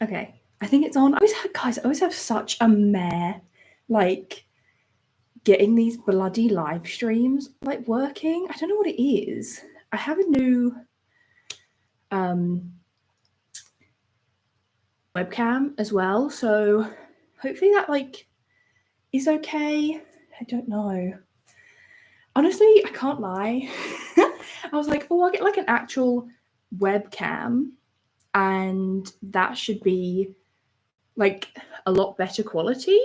Okay, I think it's on. I always have such a mare, like getting these bloody live streams like working. I don't know what it is. I have a new um webcam as well, so hopefully that like is okay. I don't know. Honestly, I can't lie. I was like, oh, I'll get like an actual webcam, and that should be like a lot better quality.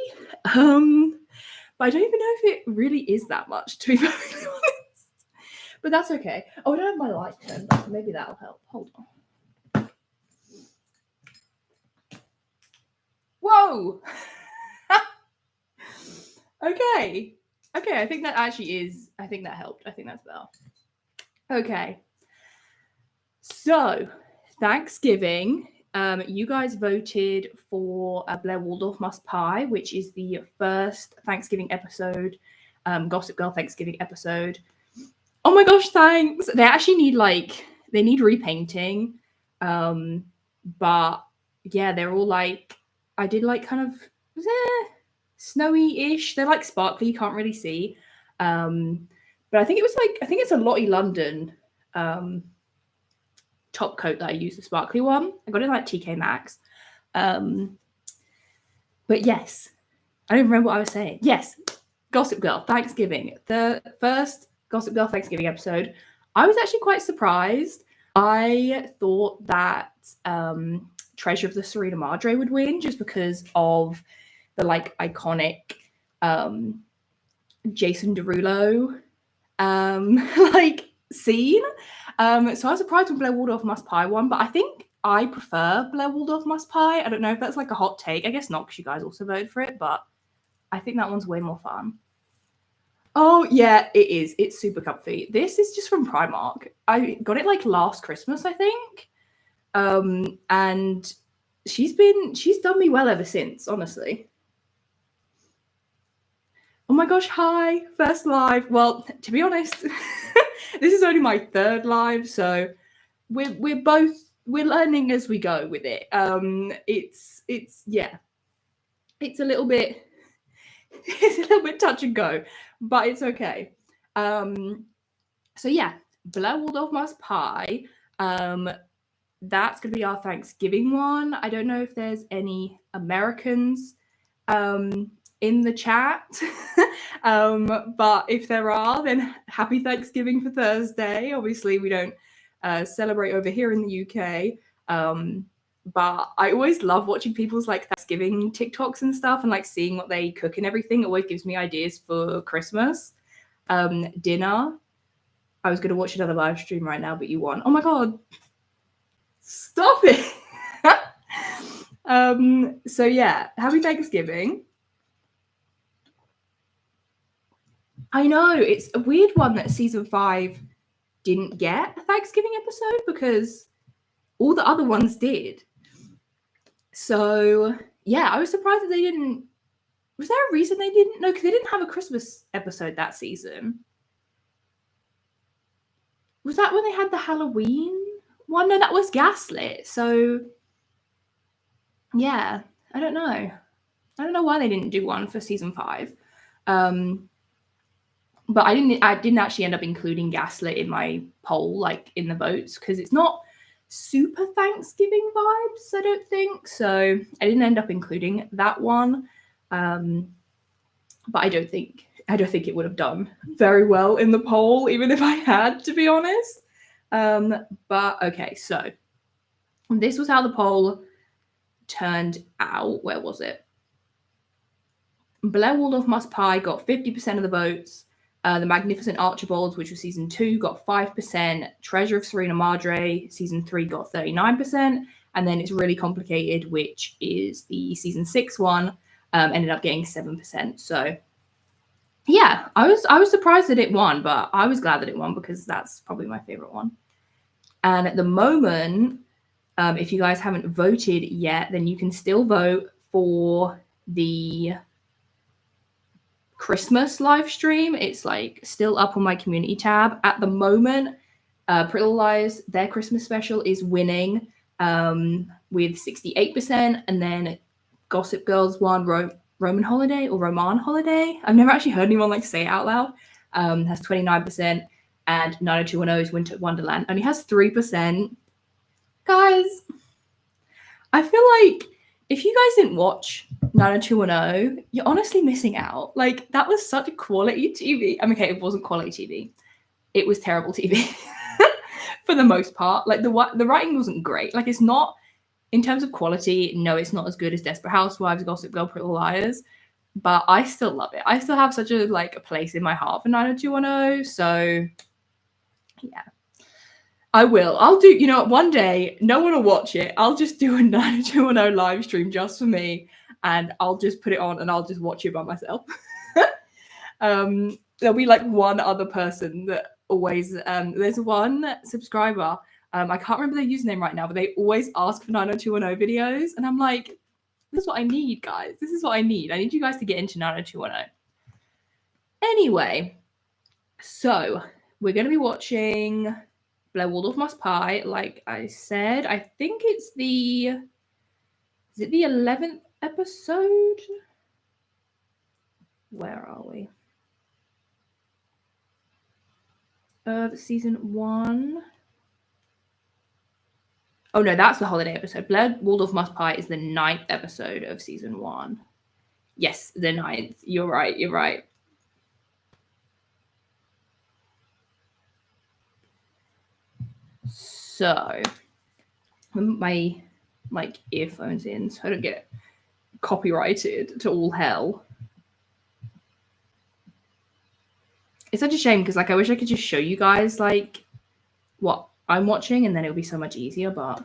Um, but I don't even know if it really is that much, to be very honest. But that's okay. Oh, I don't have my light turned on. Maybe that'll help. Hold on. Whoa! Okay. Okay, I think that actually is. I think that helped. I think that's better. Okay. So, Thanksgiving. You guys voted for Blair Waldorf Must Pie, which is the first Thanksgiving episode, Gossip Girl Thanksgiving episode. Oh my gosh, thanks. They actually need repainting. But yeah, they're all like, I did like kind of snowy-ish. They're like sparkly, you can't really see. But I think it's a Lottie London top coat that I used, the sparkly one. I got it like TK Maxx. But yes, I don't remember what I was saying. Yes, Gossip Girl Thanksgiving, the first Gossip Girl Thanksgiving episode. I was actually quite surprised. I thought that Treasure of the Serena Madre would win just because of the like iconic Jason Derulo like scene. So I was surprised when Blair Waldorf Must Pie won, but I think I prefer Blair Waldorf Must Pie. I don't know if that's like a hot take. I guess not, because you guys also voted for it, but I think that one's way more fun. Oh yeah, it is. It's super comfy. This is just from Primark. I got it like last Christmas, I think. And she's done me well ever since, honestly. Oh my gosh, hi, first live. Well, to be honest, this is only my third live, so we're learning as we go with it. It's yeah, it's a little bit it's a little bit touch and go, but it's okay. So yeah, Blair Waldorf Must Pie. That's gonna be our Thanksgiving one. I don't know if there's any Americans in the chat. But if there are, then happy Thanksgiving for Thursday. Obviously, we don't celebrate over here in the UK. But I always love watching people's like Thanksgiving TikToks and stuff and like seeing what they cook and everything. It always gives me ideas for Christmas dinner. I was going to watch another live stream right now, but you won. Oh my God. Stop it. So yeah, happy Thanksgiving. I know, it's a weird one that season 5 didn't get a Thanksgiving episode because all the other ones did. So yeah, I was surprised that they didn't. Was there a reason they didn't? No, because they didn't have a Christmas episode that season. Was that when they had the Halloween one? No, that was Gaslit. So yeah, I don't know. I don't know why they didn't do one for season 5. But I didn't actually end up including Gaslit in my poll, like in the votes, because it's not super Thanksgiving vibes, I don't think. So I didn't end up including that one. But I don't think it would have done very well in the poll, even if I had, to be honest. But okay, so this was how the poll turned out. Where was it? Blair Waldorf Must Pie got 50% of the votes. The Magnificent Archibalds, which was season 2, got 5%. Treasure of Serena Madre, season 3, got 39%. And then It's Really Complicated, which is the season 6 one, ended up getting 7%. So yeah, I was surprised that it won, but I was glad that it won because that's probably my favorite one. And at the moment, if you guys haven't voted yet, then you can still vote for the Christmas live stream. It's like still up on my community tab at the moment. Pretty Little Liars, their Christmas special is winning. with 68%, and then Gossip Girls won Roman Holiday or Roman Holiday. I've never actually heard anyone like say it out loud. Has 29%, and 90210's Winter Wonderland only has 3%. Guys, I feel like if you guys didn't watch 90210, you're honestly missing out. Like, that was such quality TV. I mean, okay, it wasn't quality TV. It was terrible TV for the most part. Like, the writing wasn't great. Like, it's not, in terms of quality, no, it's not as good as Desperate Housewives, Gossip Girl, Pretty Little Liars. But I still love it. I still have such a place in my heart for 90210. So, yeah. I will. I'll do, one day, no one will watch it. I'll just do a 90210 live stream just for me, and I'll just put it on and I'll just watch it by myself. There'll be like one other person that always, there's one subscriber, I can't remember their username right now, but they always ask for 90210 videos, and I'm like, this is what I need, guys. This is what I need. I need you guys to get into 90210. Anyway, so we're going to be watching Blair Waldorf Must Pie, like I said. I think it's the 11th episode? Where are we? Of season 1. Oh no, that's the holiday episode. Blair Waldorf Must Pie is the 9th episode of season 1. Yes, the 9th. You're right. So, my earphones in so I don't get copyrighted to all hell. It's such a shame because I wish I could just show you guys what I'm watching, and then it would be so much easier, but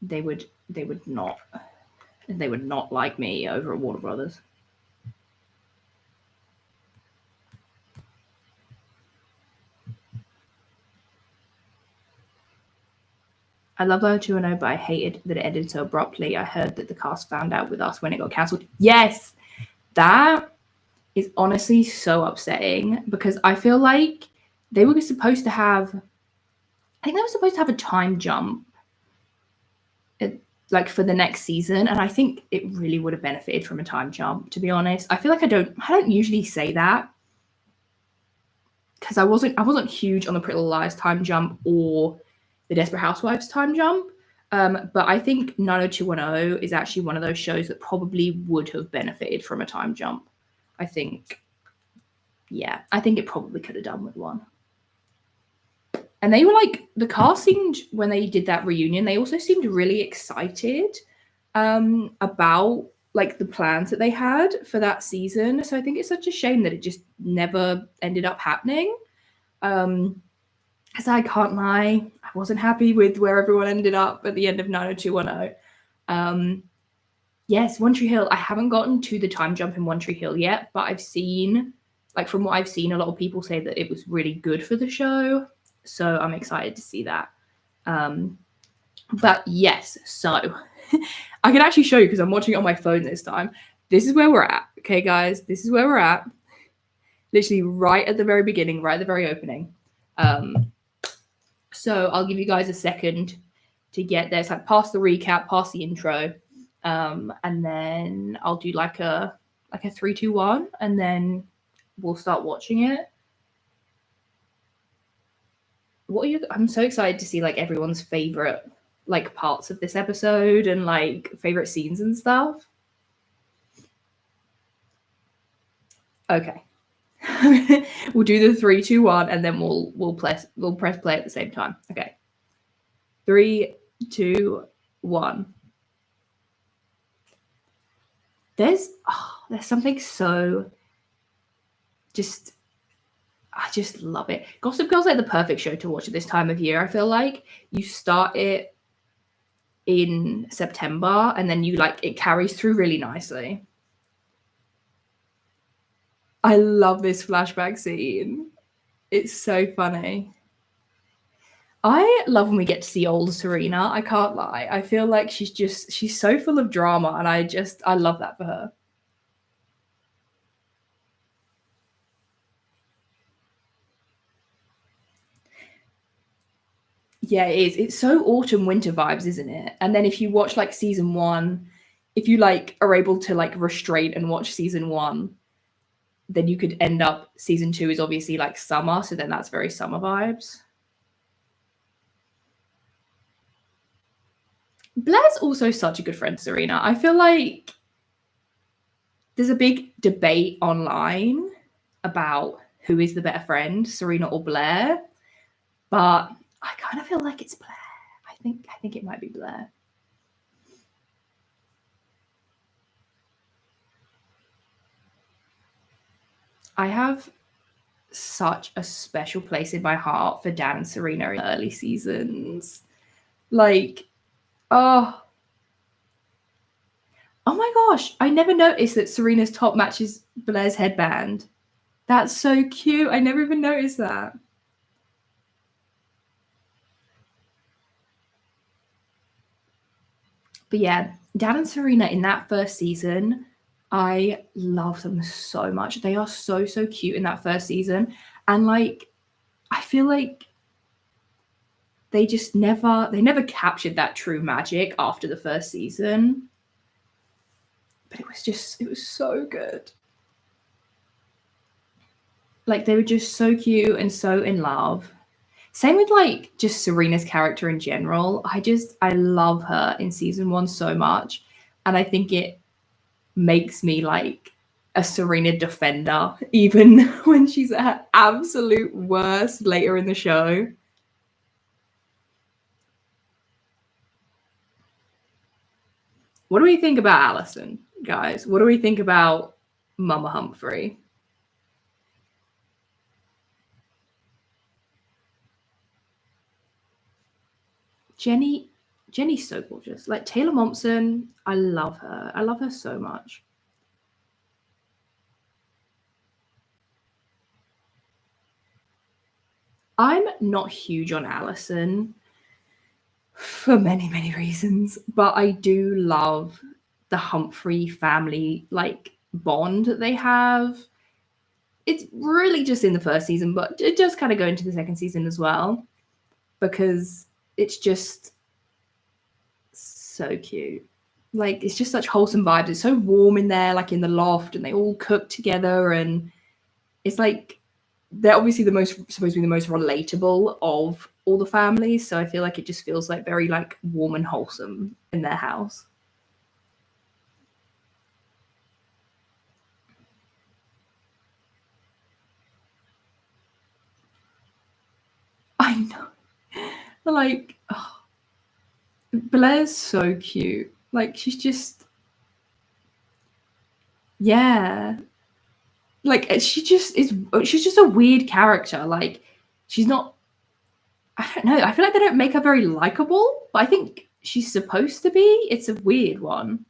they would not like me over at Warner Brothers. I love 90210, but I hated that it ended so abruptly. I heard that the cast found out with us when it got cancelled. Yes, that is honestly so upsetting because I feel like they were supposed to have, a time jump for the next season, and I think it really would have benefited from a time jump, to be honest. I feel like I don't usually say that because I wasn't huge on the Pretty Little Liars time jump or the Desperate Housewives time jump. But I think 90210 is actually one of those shows that probably would have benefited from a time jump. I think it probably could have done with one. And they were the cast seemed, when they did that reunion, they also seemed really excited about the plans that they had for that season. So I think it's such a shame that it just never ended up happening. Because I can't lie, I wasn't happy with where everyone ended up at the end of 90210. Yes, One Tree Hill. I haven't gotten to the time jump in One Tree Hill yet, but I've seen, from what I've seen, a lot of people say that it was really good for the show. So I'm excited to see that. But yes, so I can actually show you because I'm watching it on my phone this time. This is where we're at. Okay, guys, this is where we're at. Literally right at the very beginning, right at the very opening. So I'll give you guys a second to get there. It's past the recap, past the intro. And then I'll do a 3, 2, 1, and then we'll start watching it. I'm so excited to see everyone's favorite parts of this episode and favorite scenes and stuff. Okay. We'll do the 3, 2, 1, and then we'll press play at the same time. Okay. 3, 2, 1. There's something so I just love it. Gossip Girl's the perfect show to watch at this time of year. I feel like you start it in September and then it carries through really nicely. I love this flashback scene. It's so funny. I love when we get to see old Serena. I can't lie. I feel like she's so full of drama, and I love that for her. Yeah, it is. It's so autumn winter vibes, isn't it? And then if you watch like season one, if you like are able to like restrain and watch season one, then you could end up season two is obviously like summer, so then that's very summer vibes. Blair's also such a good friend to Serena. I feel like there's a big debate online about who is the better friend, Serena or Blair, but I kind of feel like it's Blair. I think it might be Blair. I have such a special place in my heart for Dan and Serena in the early seasons. Like, oh, oh my gosh, I never noticed that Serena's top matches Blair's headband. That's so cute. I never even noticed that. But yeah, Dan and Serena in that first season, I love them so much. They are so, so cute in that first season. And like, I feel like they never captured that true magic after the first season. But it was so good. Like they were just so cute and so in love. Same with like just Serena's character in general. I love her in season one so much. And I think it makes me like a Serena defender, even when she's at her absolute worst later in the show. What do we think about Allison, guys? What do we think about Mama Humphrey? Jenny Jenny's so gorgeous. Like Taylor Momsen, I love her. I love her so much. I'm not huge on Allison for many, many reasons, but I do love the Humphrey family like bond that they have. It's really just in the first season, but it does kind of go into the second season as well because it's just so cute. Like it's just such wholesome vibes. It's so warm in there, like in the loft, and they all cook together, and it's like they're obviously the most supposed to be the most relatable of all the families. So I feel like it just feels like very like warm and wholesome in their house. I know. Like oh, Blair's so cute. Like she's just yeah. Like she just is she's just a weird character. Like she's not I don't know. I feel like they don't make her very likable, but I think she's supposed to be. It's a weird one.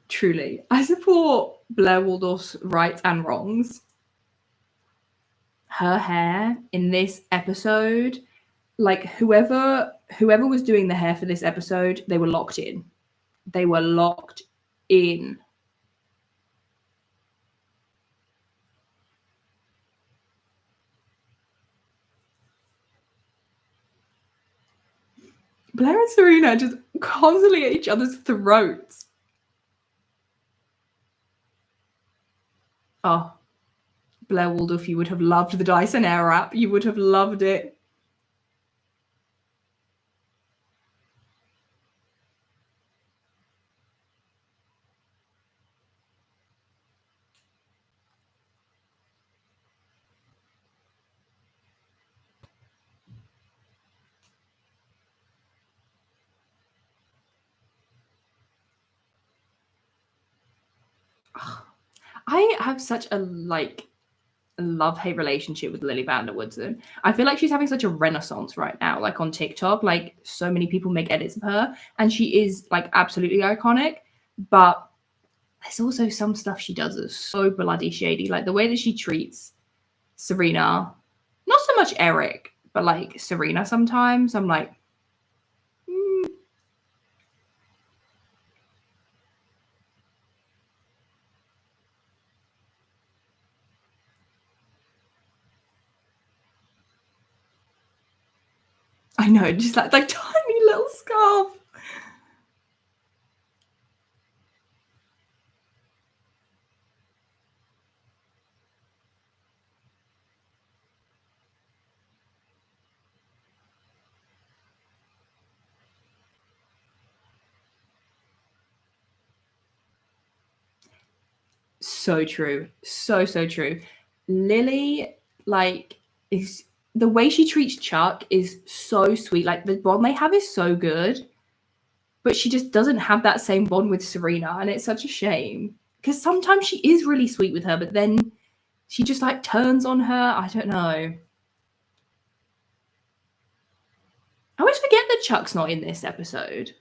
Truly. I support Blair Waldorf's rights and wrongs. Her hair in this episode, like whoever was doing the hair for this episode, they were locked in. They were locked in. Blair and Serena just constantly at each other's throats. Oh, Blair Waldorf, you would have loved the Dyson Airwrap. You would have loved it. I have such a like love-hate relationship with Lily Vanderwoodson. I feel like she's having such a renaissance right now, like on TikTok. Like so many people make edits of her, and she is like absolutely iconic. But there's also some stuff she does that's so bloody shady. Like the way that she treats Serena, not so much Eric, but like Serena sometimes. I'm like, mm, I know, just like tiny little scarf. So true. So, so true. Lily, like, is the way she treats Chuck is so sweet. Like, the bond they have is so good, but she just doesn't have that same bond with Serena. And it's such a shame because sometimes she is really sweet with her, but then she just like turns on her. I don't know. I always forget that Chuck's not in this episode.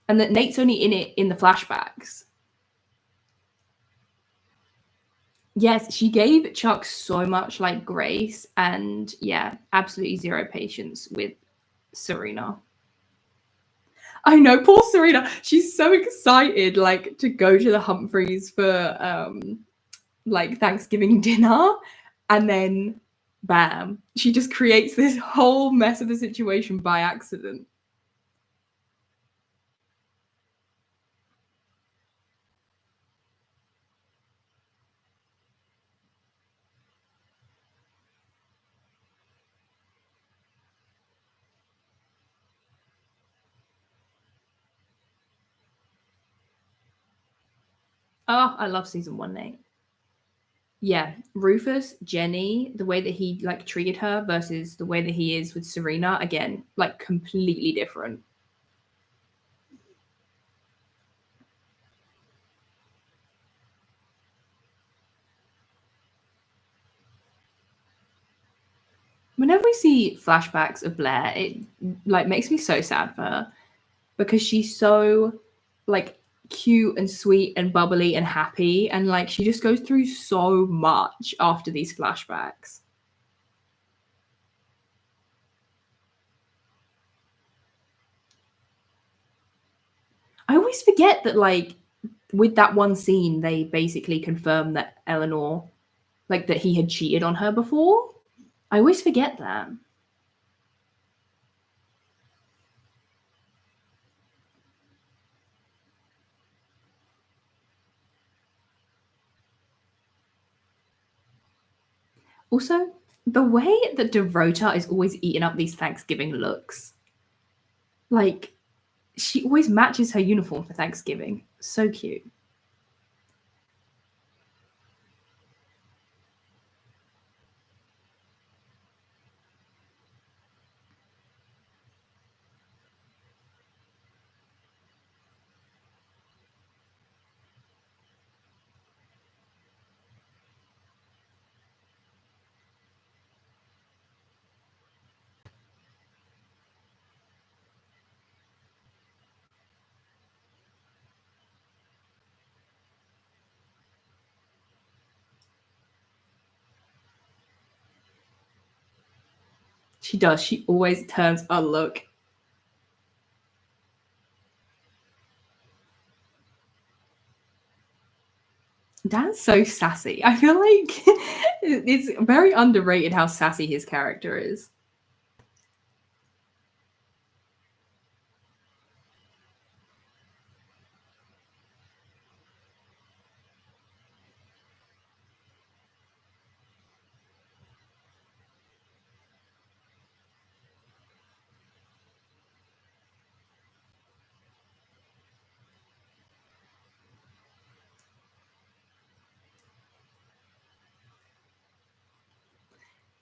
And that Nate's only in it in the flashbacks. Yes, she gave Chuck so much like grace and yeah, absolutely zero patience with Serena. I know, poor Serena. She's so excited like to go to the Humphreys for like Thanksgiving dinner, and then bam, she just creates this whole mess of a situation by accident. Oh, I love season one, Nate. Yeah, Rufus, Jenny, the way that he like treated her versus the way that he is with Serena, again, like completely different. Whenever we see flashbacks of Blair, it like makes me so sad for her because she's so like cute and sweet and bubbly and happy, and like she just goes through so much after these flashbacks. I always forget that like with that one scene they basically confirmed that Eleanor, like that he had cheated on her before. I always forget that. Also, the way that Dorota is always eating up these Thanksgiving looks, like she always matches her uniform for Thanksgiving. So cute. She does. She always turns a look. Dan's so sassy. I feel like it's very underrated how sassy his character is.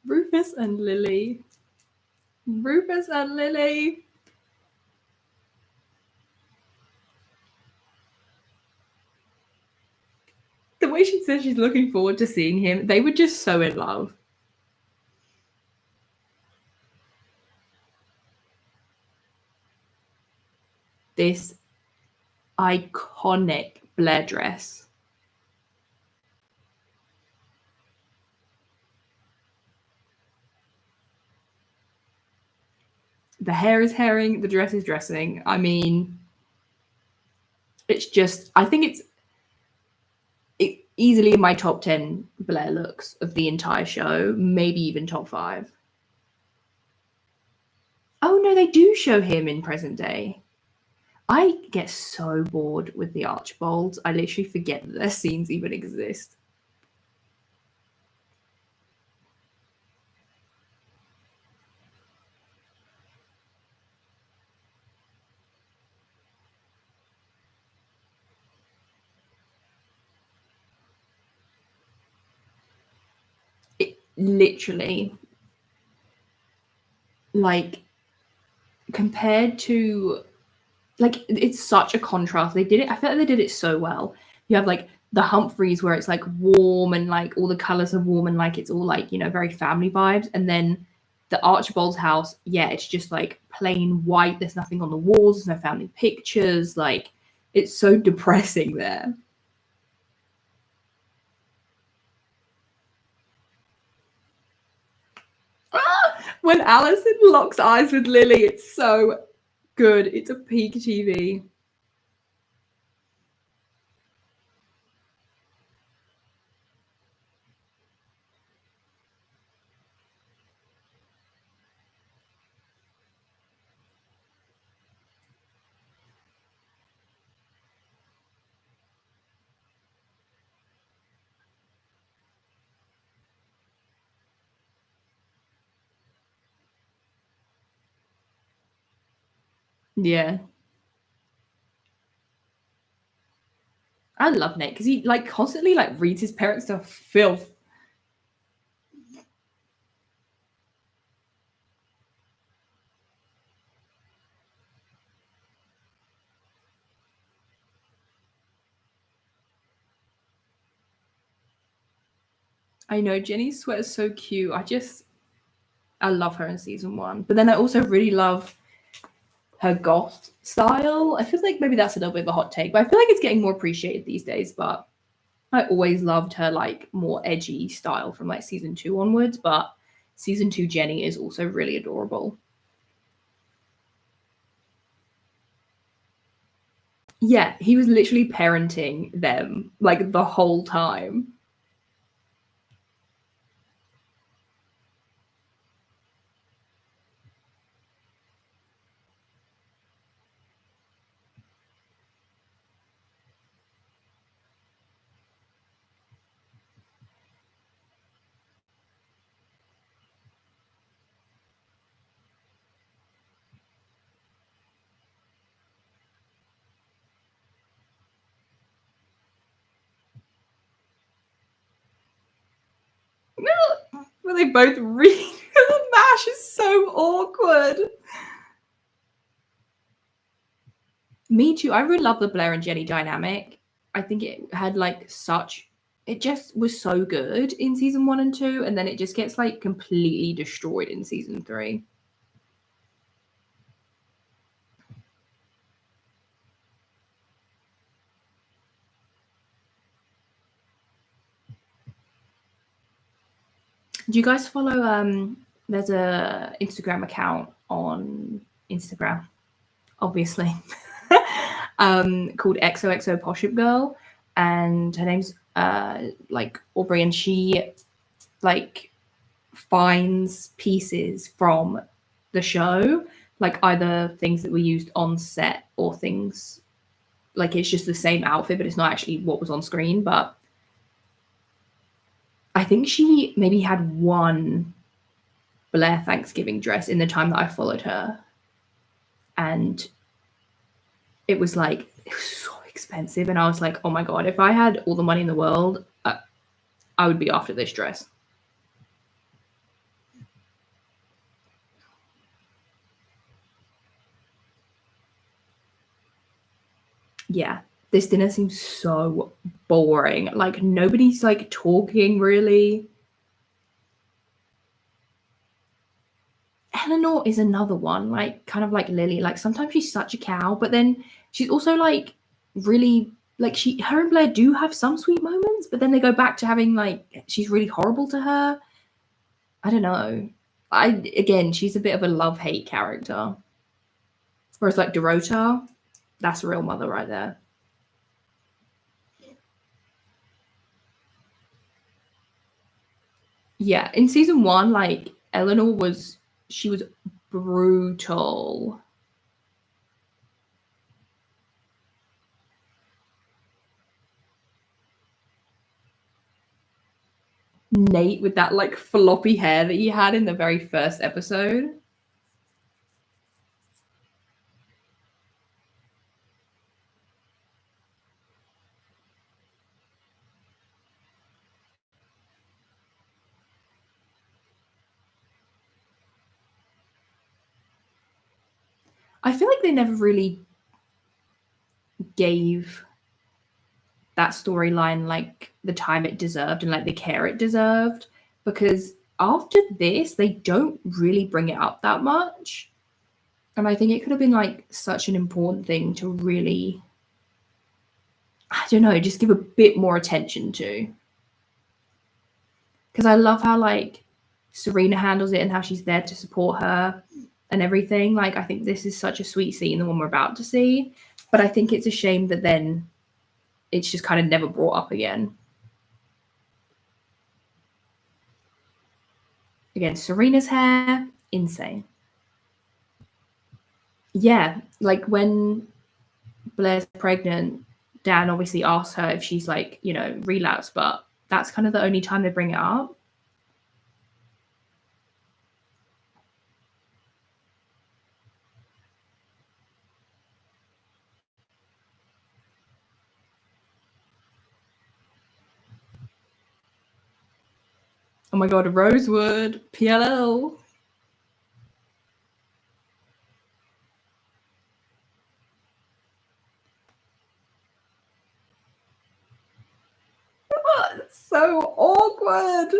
Rufus and Lily. Rufus and Lily. The way she says she's looking forward to seeing him, they were just so in love. This iconic Blair dress. The hair is herring, the dress is dressing. I mean, it's just, I think it easily in my top 10 Blair looks of the entire show, maybe even top 5. Oh no, they do show him in present day. I get so bored with the Archbolds. I literally forget that their scenes even exist. It literally, like, compared to, like, it's such a contrast. They did it. I feel like they did it so well. You have like the Humphreys where it's like warm and like all the colors are warm and like it's all like, you know, very family vibes. And then the Archibald's house, yeah, it's just like plain white. There's nothing on the walls. There's no family pictures. Like, it's so depressing there. When Alison locks eyes with Lily, it's so good. It's a peak TV. Yeah. I love Nate because he like constantly like reads his parents to filth. I know Jenny's sweater's so cute. I love her in season 1. But then I also really love her goth style. I feel like maybe that's a little bit of a hot take, but I feel like it's getting more appreciated these days. But I always loved her like more edgy style from like season 2 onwards. But season 2 Jenny is also really adorable. Yeah, he was literally parenting them like the whole time. Where they both read the mash is so awkward. Me too. I really love the Blair and Jenny dynamic. I think it had like such, it just was so good in season 1 and 2, and then it just gets like completely destroyed in season 3. Do you guys follow there's a Instagram account on Instagram, obviously. Called XOXO Poship Girl, and her name's like Aubrey, and she like finds pieces from the show, like either things that were used on set or things like it's just the same outfit, but it's not actually what was on screen. But I think she maybe had one Blair Thanksgiving dress in the time that I followed her. And it was like, it was so expensive. And I was like, oh my God, if I had all the money in the world, I would be after this dress. Yeah, this dinner seems so boring. Like nobody's like talking really. Eleanor is another one, like kind of like Lily. Like sometimes she's such a cow, but then she's also like really like her and Blair do have some sweet moments, but then they go back to having like she's really horrible to her. I don't know. Again, she's a bit of a love-hate character. Whereas like Dorota, that's a real mother right there. Yeah, in season one, like Eleanor was, she was brutal. Nate with that like floppy hair that he had in the very first episode. I feel like they never really gave that storyline like the time it deserved and like the care it deserved, because after this they don't really bring it up that much, and I think it could have been like such an important thing to really, I don't know, just give a bit more attention to, because I love how like Serena handles it and how she's there to support her and everything. Like I think this is such a sweet scene, the one we're about to see, but I think it's a shame that then it's just kind of never brought up again. Again, Serena's hair, insane. Yeah, like when Blair's pregnant, Dan obviously asks her if she's like, you know, relapsed, but that's kind of the only time they bring it up. Oh my god, Rosewood, PLL. So awkward.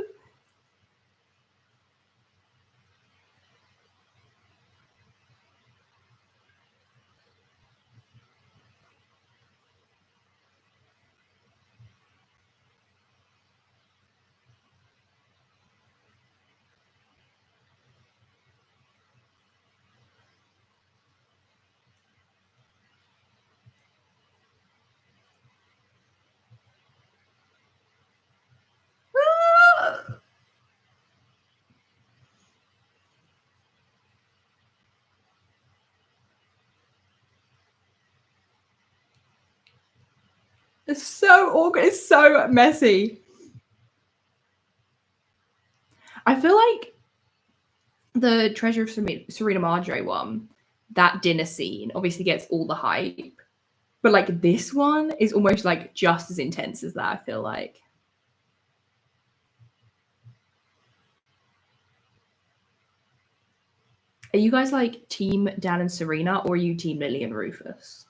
It's so awkward. It's so messy. I feel like the Treasure of Serena Madre one, that dinner scene obviously gets all the hype. But like this one is almost like just as intense as that, I feel like. Are you guys like team Dan and Serena, or are you team Lily and Rufus?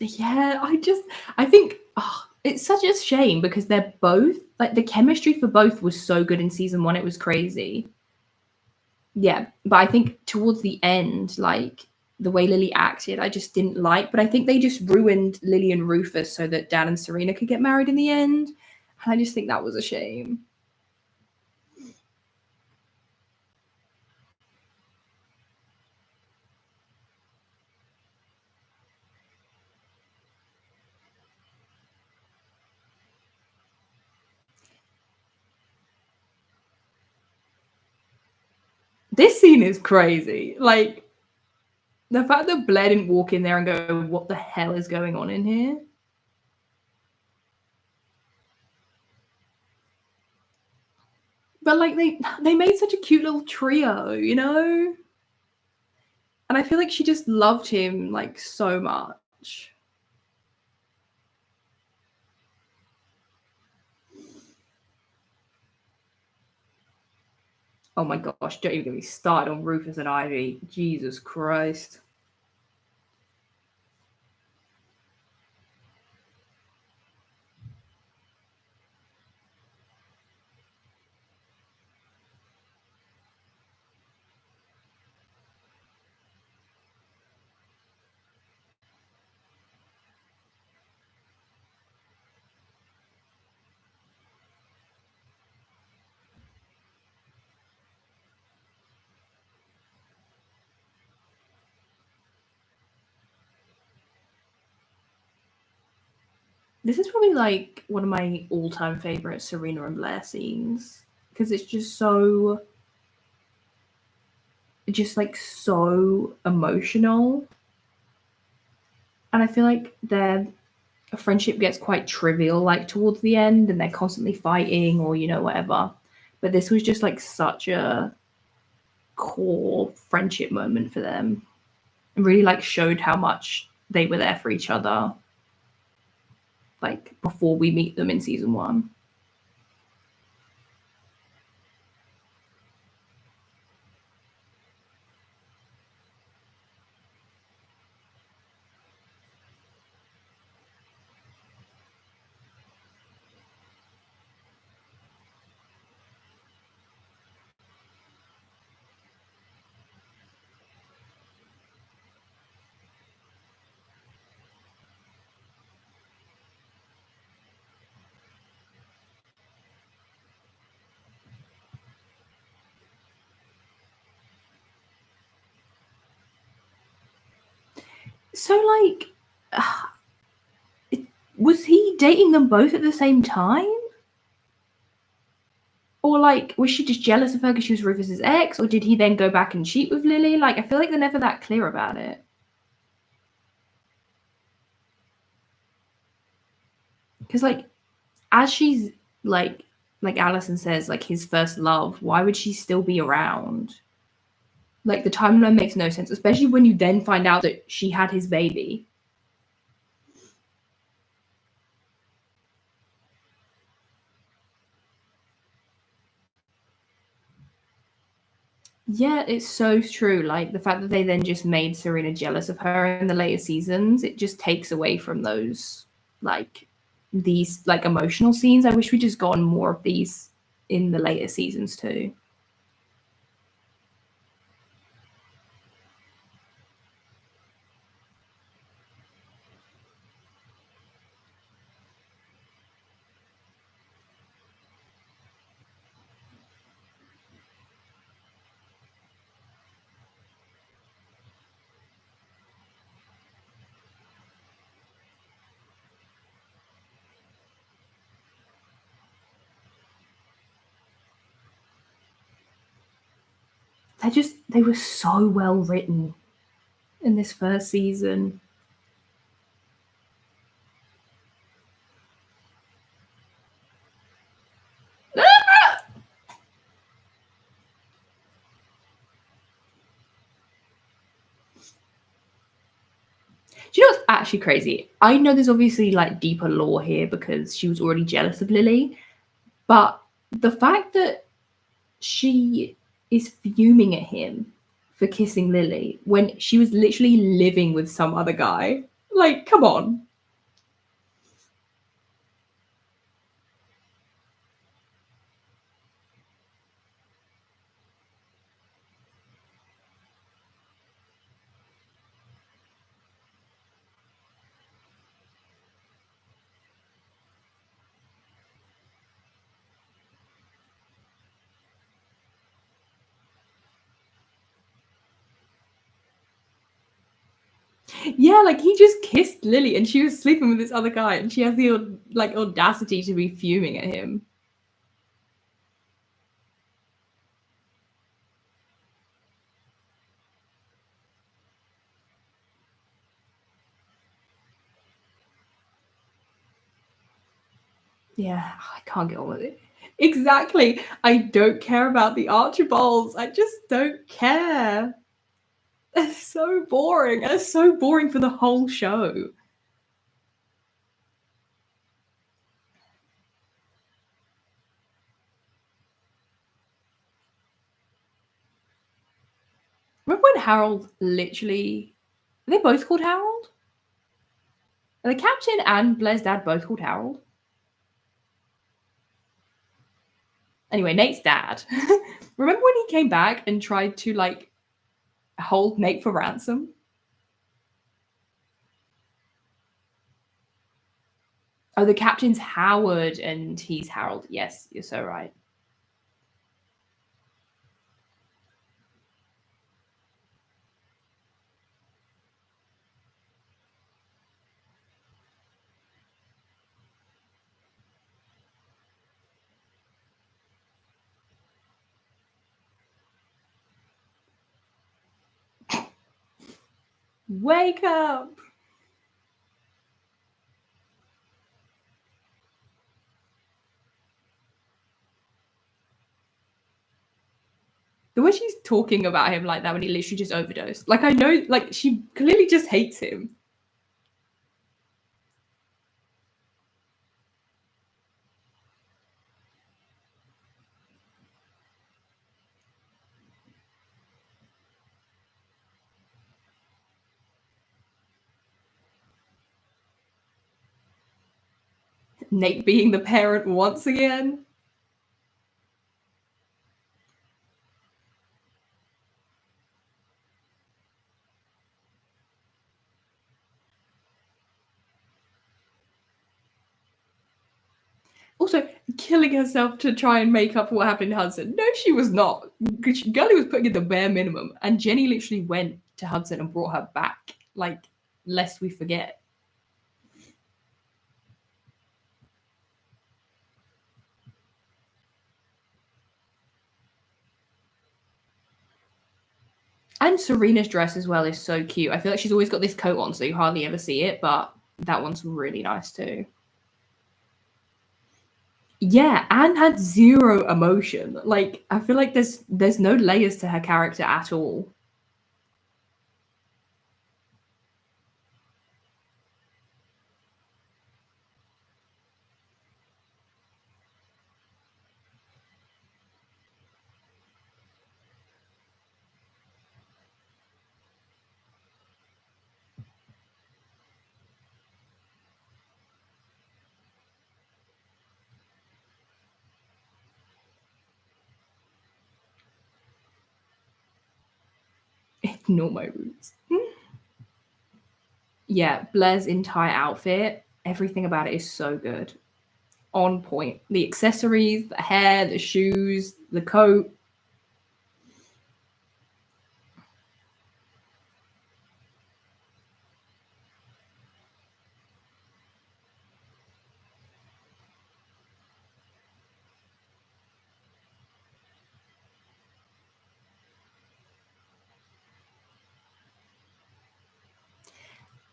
Yeah, I think it's such a shame because they're both like the chemistry for both was so good in season one, it was crazy. Yeah, but I think towards the end, like the way Lily acted, I just didn't like. But I think they just ruined Lily and Rufus so that Dan and Serena could get married in the end. And I just think that was a shame. This scene is crazy. Like the fact that Blair didn't walk in there and go, "What the hell is going on in here?" But like they made such a cute little trio, you know? And I feel like she just loved him like so much. Oh my gosh, don't even get me started on Rufus and Ivy. Jesus Christ. This is probably like one of my all-time favorite Serena and Blair scenes because it's just like so emotional, and I feel like their friendship gets quite trivial like towards the end, and they're constantly fighting or whatever. But this was just like such a core friendship moment for them, and really like showed how much they were there for each other, like before we meet them in season one. So like, was he dating them both at the same time? Or like, was she just jealous of her because she was Rufus's ex? Or did he then go back and cheat with Lily? Like, I feel like they're never that clear about it. Because like, as she's like Alison says, like his first love, why would she still be around? Like the timeline makes no sense, especially when you then find out that she had his baby. Yeah, it's so true. Like the fact that they then just made Serena jealous of her in the later seasons, it just takes away from like these like emotional scenes. I wish we just gotten more of these in the later seasons too. They were so well written in this first season. Do you know what's actually crazy? I know there's obviously like deeper lore here because she was already jealous of Lily, but the fact that she is fuming at him for kissing Lily when she was literally living with some other guy. Like, come on. Yeah, like he just kissed Lily and she was sleeping with this other guy and she has the like audacity to be fuming at him. Yeah, I can't get on with it. Exactly. I don't care about the Archibalds. I just don't care. They're so boring. They're so boring for the whole show. Remember when Harold literally. Are they both called Harold? Are the captain and Blair's dad both called Harold? Anyway, Nate's dad. Remember when he came back and tried to like hold Nate for ransom? Oh, the captain's Howard and he's Harold. Yes, you're so right. Wake up. The way she's talking about him like that when he literally just overdosed. Like, I know, like, she clearly just hates him. Nate being the parent once again. Also, killing herself to try and make up for what happened to Hudson. No, she was not. Gully was putting in the bare minimum, and Jenny literally went to Hudson and brought her back. Like, lest we forget. And Serena's dress as well is so cute. I feel like she's always got this coat on, so you hardly ever see it, but that one's really nice too. Yeah, Anne had zero emotion. Like, I feel like there's no layers to her character at all. Ignore my roots. Yeah, Blair's entire outfit, everything about it is so good. On point. The accessories, the hair, the shoes, the coat.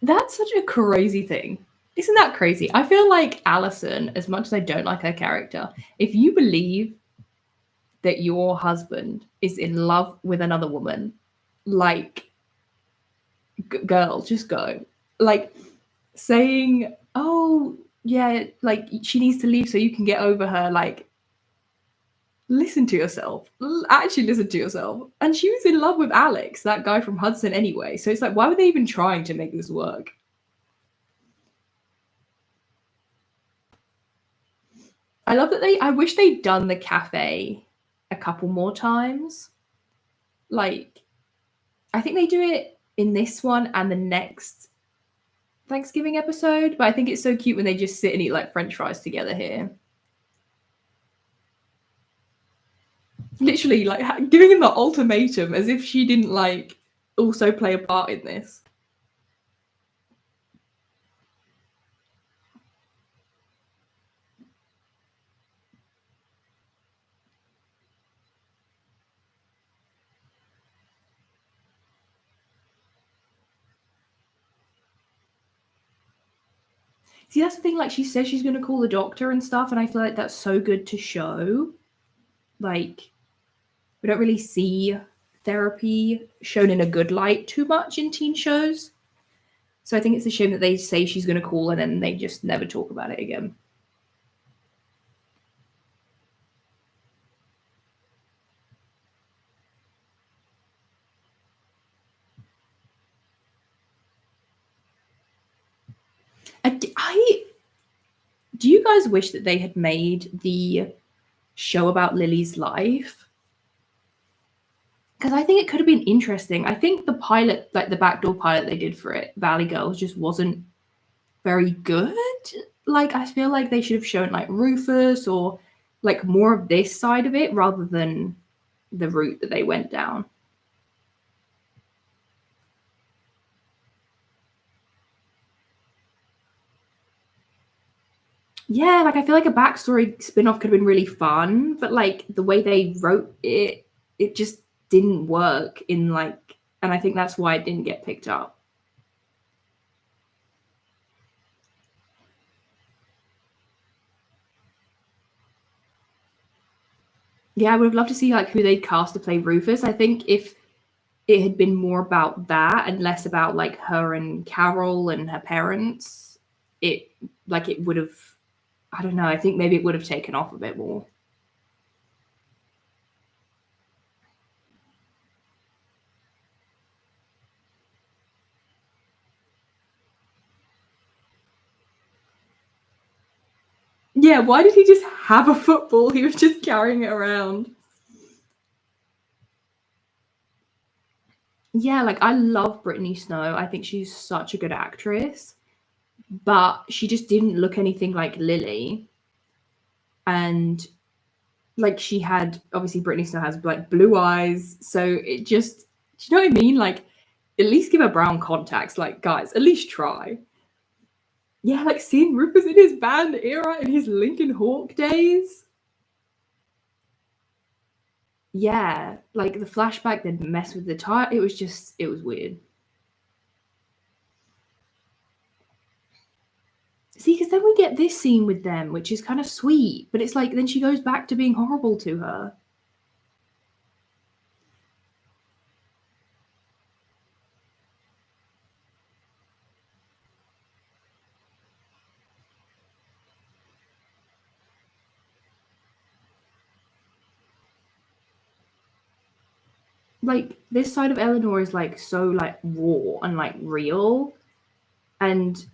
That's such a crazy thing. Isn't that crazy? I feel like Alison, as much as I don't like her character, if you believe that your husband is in love with another woman, like, girl, just go. Like, saying, oh, yeah, like, she needs to leave so you can get over her, like, listen to yourself. Actually listen to yourself. And she was in love with Alex, that guy from Hudson anyway. So it's like, why were they even trying to make this work? I love that I wish they'd done the cafe a couple more times. Like, I think they do it in this one and the next Thanksgiving episode, but I think it's so cute when they just sit and eat like French fries together here. Literally, like, giving him the ultimatum as if she didn't like also play a part in this. See, that's the thing. Like, she says she's going to call the doctor and stuff, and I feel like that's so good to show. Like, we don't really see therapy shown in a good light too much in teen shows. So I think it's a shame that they say she's going to call and then they just never talk about it again. I do you guys wish that they had made the show about Lily's life? Because I think it could have been interesting. I think the pilot, like the backdoor pilot they did for it, Valley Girls, just wasn't very good. Like, I feel like they should have shown like Rufus or like more of this side of it rather than the route that they went down. Yeah, like I feel like a backstory spin-off could have been really fun, but like the way they wrote it, it just didn't work in like, and I think that's why it didn't get picked up. Yeah, I would have loved to see like who they'd cast to play Rufus. I think if it had been more about that and less about like her and Carol and her parents, it like it would have, I don't know, I think maybe it would have taken off a bit more. Yeah, why did he just have a football? He was just carrying it around. Yeah, like I love Brittany Snow. I think she's such a good actress, but she just didn't look anything like Lily. And like she had, obviously Brittany Snow has like blue eyes, so it just, do you know what I mean? Like at least give her brown contacts. Like guys, at least try. Yeah, like seeing Rufus in his band era in his Lincoln Hawk days. Yeah, like the flashback they'd mess with the tire. It was just, it was weird. See, because then we get this scene with them, which is kind of sweet, but it's like then she goes back to being horrible to her. Like this side of Eleanor is like so like raw and like real, and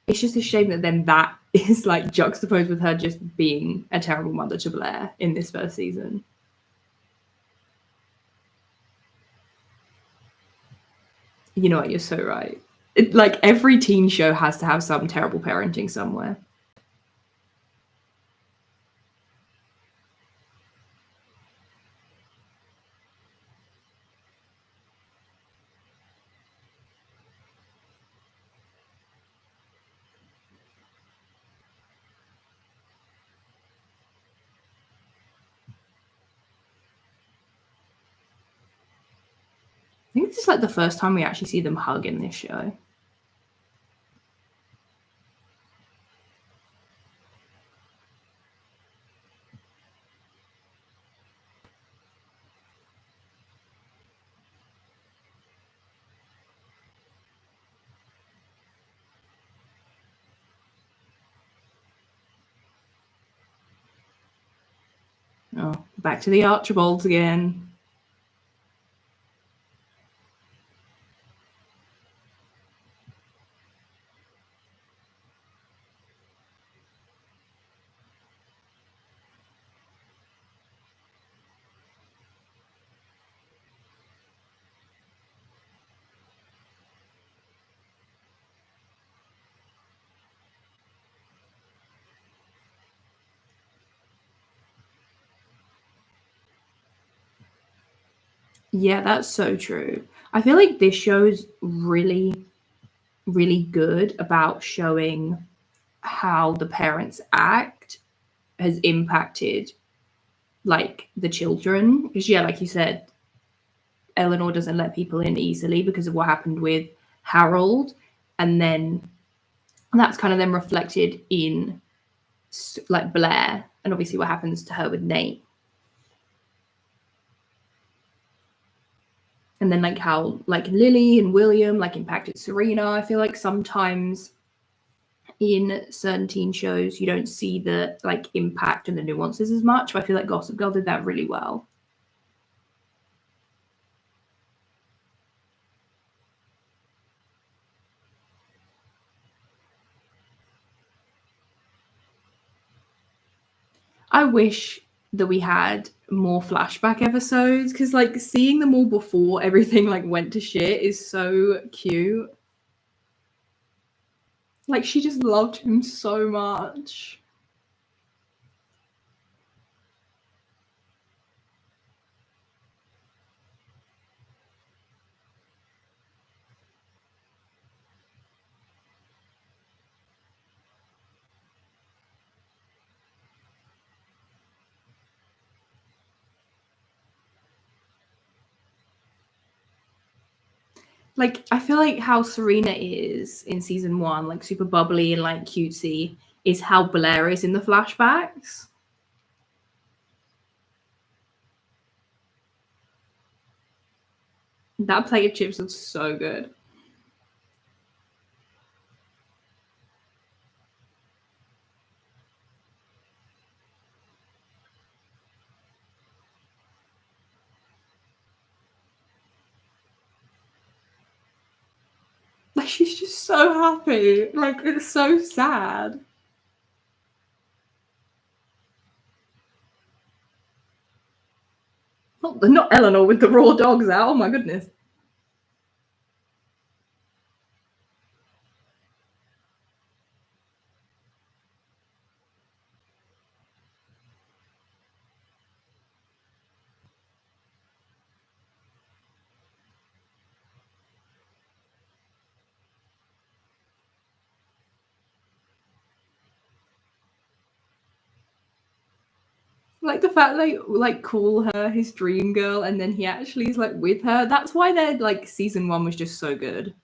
it's just a shame that then that is like juxtaposed with her just being a terrible mother to Blair in this first season. You know what? You're so right. Like every teen show has to have some terrible parenting somewhere. I think this is like the first time we actually see them hug in this show. Oh, back to the Archibalds again. Yeah, that's so true. I feel like this show's really, really good about showing how the parents act has impacted like the children. Because yeah, like you said, Eleanor doesn't let people in easily because of what happened with Harold, and then that's kind of then reflected in like Blair, and obviously what happens to her with Nate. And then like how like Lily and William like impacted Serena. I feel like sometimes in certain teen shows you don't see the like impact and the nuances as much, but I feel like Gossip Girl did that really well. I wish that we had more flashback episodes because like seeing them all before everything like went to shit is so cute. Like she just loved him so much. Like I feel like how Serena is in season one, like super bubbly and like cutesy, is how Blair is in the flashbacks. That plate of chips was so good. Like, she's just so happy. Like, it's so sad. Not Eleanor with the raw dogs out. Oh my goodness. Like the fact they like call her his dream girl and then he actually is like with her. That's why their like season 1 was just so good.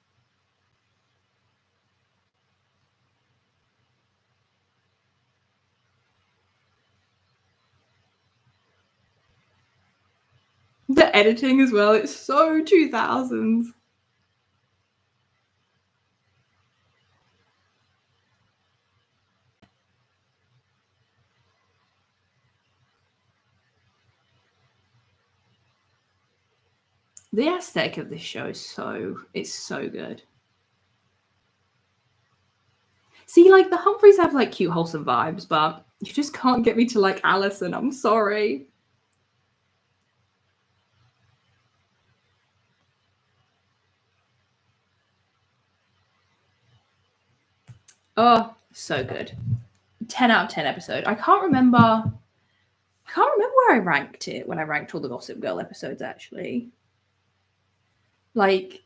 The editing as well, it's so 2000s. The aesthetic of this show is it's so good. See, like the Humphreys have like cute, wholesome vibes, but you just can't get me to like Allison. I'm sorry. Oh, so good. 10 out of 10 episode. I can't remember where I ranked it when I ranked all the Gossip Girl episodes actually. Like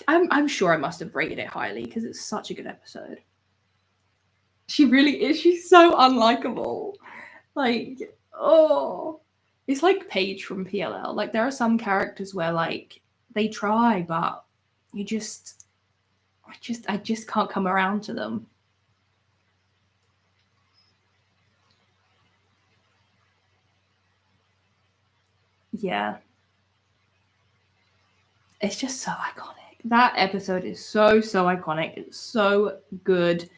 I'm sure I must have rated it highly because it's such a good episode. She really is. She's so unlikable. Like, oh, it's like Paige from PLL. Like, there are some characters where like they try, but I just can't come around to them. Yeah, it's just so iconic. That episode is so iconic. It's so good.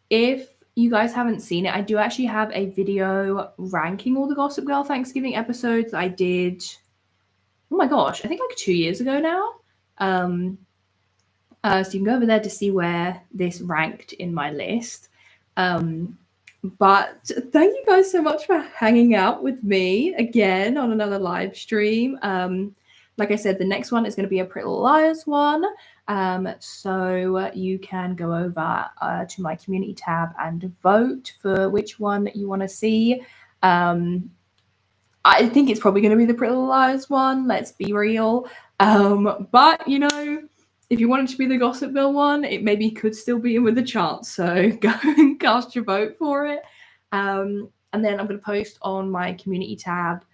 If you guys haven't seen it, I do actually have a video ranking all the Gossip Girl Thanksgiving episodes I did. Oh my gosh, I think like 2 years ago now. So you can go over there to see where this ranked in my list. But thank you guys so much for hanging out with me again on another live stream. Like I said, the next one is going to be a Pretty Little Liars one. So you can go over to my community tab and vote for which one you want to see. I think it's probably going to be the Pretty Little Liars one. Let's be real. But you know, if you want it to be the Gossip Girl one, it maybe could still be in with a chance. So go and cast your vote for it. And then I'm going to post on my community tab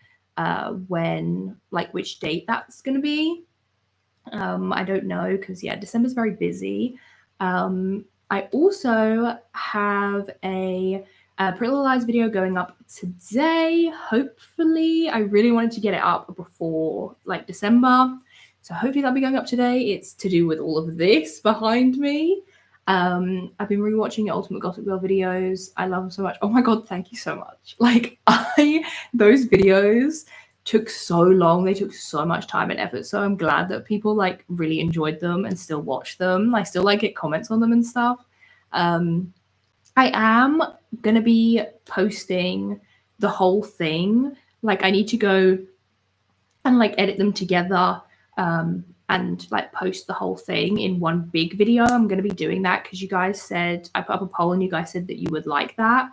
when, like, which date that's going to be. I don't know because, yeah, December's very busy. I also have a Pretty Little Lies video going up today, hopefully. I really wanted to get it up before, like, December. So hopefully that'll be going up today. It's to do with all of this behind me. I've been rewatching your Ultimate Gossip Girl videos. I love them so much. Oh my god, thank you so much. Like, those videos took so long. They took so much time and effort. So I'm glad that people like really enjoyed them and still watch them. I still like get comments on them and stuff. I am gonna be posting the whole thing. Like, I need to go and like edit them together and like post the whole thing in one big video. I'm going to be doing that because you guys said, I put up a poll and you guys said that you would like that.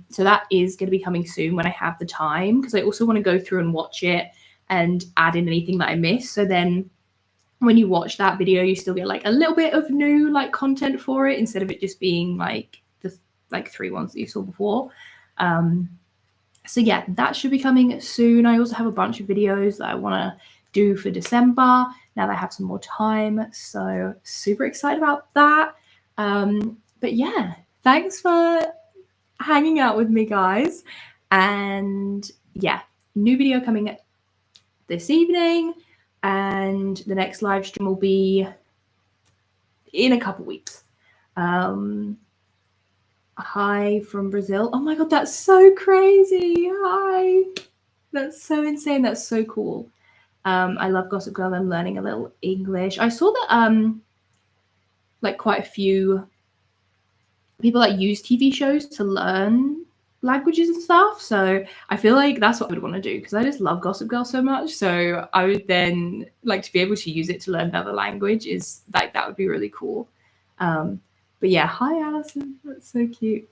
So that is going to be coming soon when I have the time, because I also want to go through and watch it and add in anything that I missed. So then when you watch that video, you still get like a little bit of new like content for it instead of it just being like the like 3 ones that you saw before. So yeah, that should be coming soon. I also have a bunch of videos that I want to do for December now that I have some more time. So super excited about that. But yeah, thanks for hanging out with me, guys. And yeah, new video coming this evening. and the next live stream will be in a couple weeks. Hi from Brazil. Oh my god, that's so crazy. Hi. That's so insane. That's so cool. I love Gossip Girl. I'm learning a little English. I saw that like quite a few people that use TV shows to learn languages and stuff. So I feel like that's what I would want to do because I just love Gossip Girl so much. So I would then like to be able to use it to learn another language is like that would be really cool. But yeah, hi Alison. That's so cute.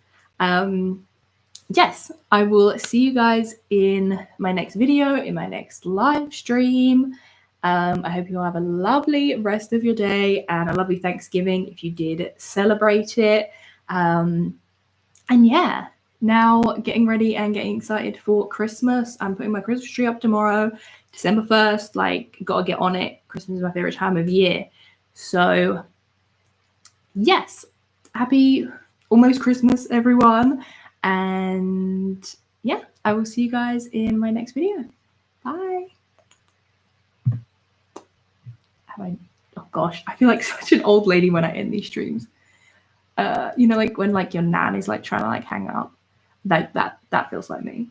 Yes, I will see you guys in my next video, in my next live stream. I hope you all have a lovely rest of your day and a lovely Thanksgiving if you did celebrate it. And yeah, now getting ready and getting excited for Christmas. I'm putting my Christmas tree up tomorrow, December 1st. Like, gotta get on it. Christmas is my favorite time of year. So, yes, happy almost Christmas, everyone. And yeah, I will see you guys in my next video. Bye. Oh gosh, I feel like such an old lady when I end these streams. You know, like when like your nan is like trying to like hang up. That feels like me.